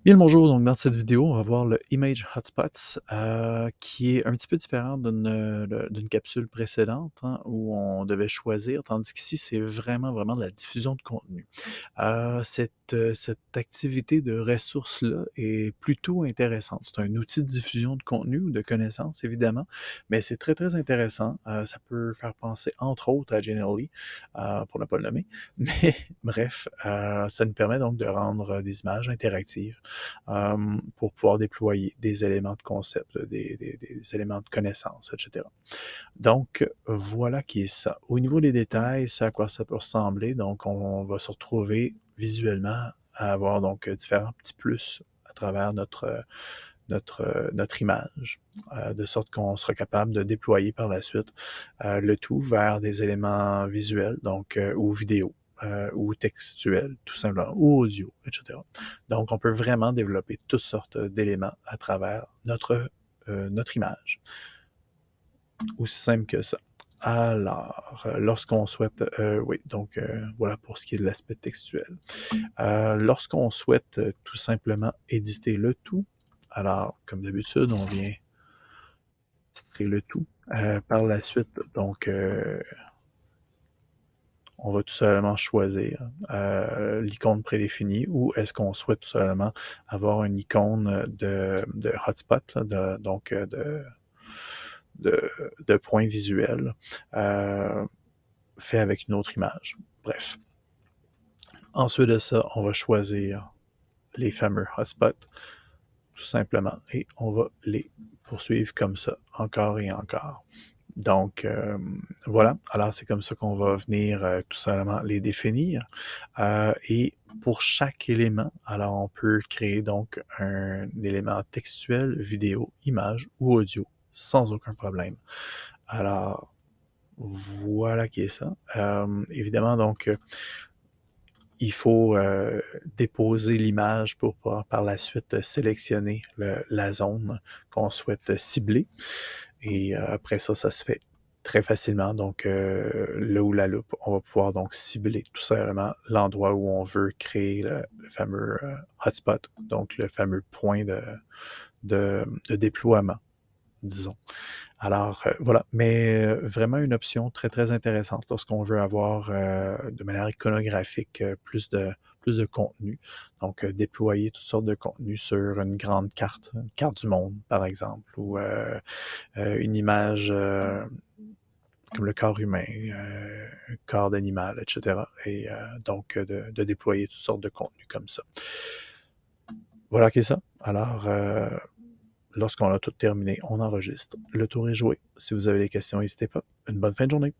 Bien le bonjour, donc dans cette vidéo, on va voir le Image Hotspots, qui est un petit peu différent d'une capsule précédente, hein, où on devait choisir, tandis qu'ici, c'est vraiment de la diffusion de contenu. Cette activité de ressources-là est plutôt intéressante. C'est un outil de diffusion de contenu ou de connaissances, évidemment, mais c'est très intéressant. Ça peut faire penser, entre autres, à Genially, pour ne pas le nommer. Mais bref, ça nous permet donc de rendre des images interactives pour pouvoir déployer des éléments de concept, des éléments de connaissance, etc. Donc, voilà qui est ça. Au niveau des détails, ce à quoi ça peut ressembler, donc on va se retrouver visuellement à avoir donc différents petits plus à travers notre image, de sorte qu'on sera capable de déployer par la suite le tout vers des éléments visuels, donc ou vidéo, ou textuels, tout simplement, ou audio, etc. Donc, on peut vraiment développer toutes sortes d'éléments à travers notre image. Aussi simple que ça. Alors, lorsqu'on souhaite, oui, donc voilà pour ce qui est de l'aspect textuel. Lorsqu'on souhaite tout simplement éditer le tout, alors, comme d'habitude, on vient titrer le tout. Par la suite, donc, on va tout simplement choisir l'icône prédéfinie ou est-ce qu'on souhaite tout simplement avoir une icône de hotspot, là, donc de points visuels fait avec une autre image. Bref. Ensuite de ça, on va choisir les fameux hotspots, tout simplement, et on va les poursuivre comme ça, encore et encore. Donc, voilà. Alors, c'est comme ça qu'on va venir tout simplement les définir. Et pour chaque élément, alors on peut créer donc un élément textuel, vidéo, image ou audio sans aucun problème. Alors, voilà qui est ça. Évidemment, donc, il faut déposer l'image pour pouvoir par la suite sélectionner la zone qu'on souhaite cibler. Et après ça, ça se fait très facilement. Donc, là où la loupe, on va pouvoir donc cibler tout simplement l'endroit où on veut créer le fameux hotspot, donc le fameux point de déploiement, disons. Alors, voilà, mais vraiment une option très intéressante lorsqu'on veut avoir de manière iconographique plus de contenu. Donc, déployer toutes sortes de contenus sur une grande carte, une carte du monde, par exemple, ou une image comme le corps humain, un corps d'animal, etc. Et donc, de déployer toutes sortes de contenus comme ça. Voilà qui est ça. Alors, lorsqu'on a tout terminé, on enregistre. Le tour est joué. Si vous avez des questions, n'hésitez pas. Une bonne fin de journée.